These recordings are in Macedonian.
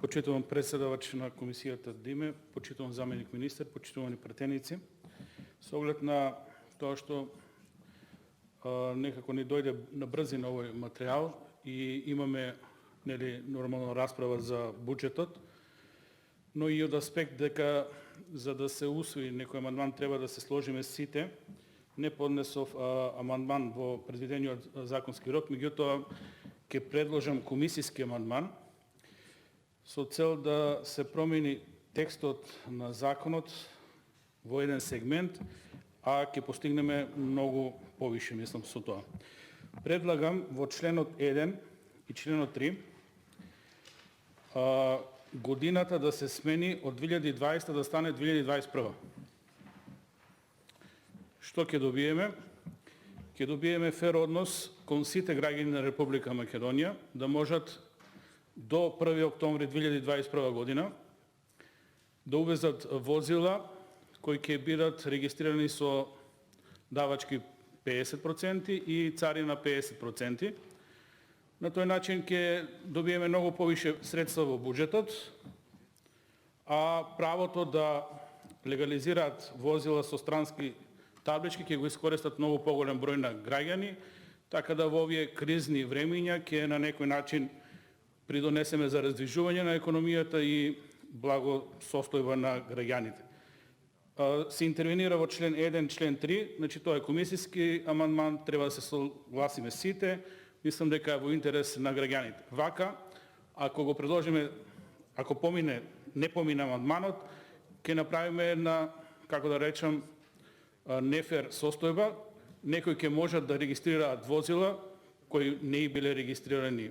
Почитувам председавач на комисијата Диме, почитувам заменик министер, почитувани пратеници. Со оглед на тоа што некако ни дојде на брзина овој материјал и имаме нормална расправа за буџетот, но и од аспект дека за да се усвои некој амандман треба да се сложиме сите, не поднесов амандман во предвидениот законски рок, меѓутоа ќе предложам комисиски амандман со цел да се промени текстот на законот во еден сегмент, а ќе постигнеме многу повише, мислам, со тоа. Предлагам во членот 1 и членот 3 годината да се смени од 2020 да стане 2021. Што ќе добиеме? Ќе добиеме фер однос кон сите граѓани на Република Македонија да можат до 1. октомври 2021 година да увезат возила кои ќе бидат регистрирани со давачки 50% и царина 50%. На тој начин ќе добиеме многу повише средства во буџетот, а правото да легализираат возила со странски таблички ќе го искористат многу поголем број на граѓани, така да во овие кризни времиња ќе на некој начин придонесеме за раздвижување на економијата и благосостојба на граѓаните. Се интервенира во член 1, член 3, значи тоа е комисиски амандман, треба да се согласиме сите, мислам дека е во интерес на граѓаните. Вака, ако го предложиме, ако не помине амандманот, ќе направиме една, како да речам, нефер состојба, некои ќе можат да регистрираат возила кои не и биле регистрирани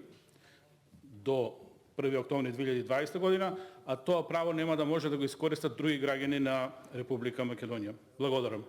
до 1. октомври 2020 година, а тоа право нема да може да го искористат други граѓани на Република Македонија. Благодарам.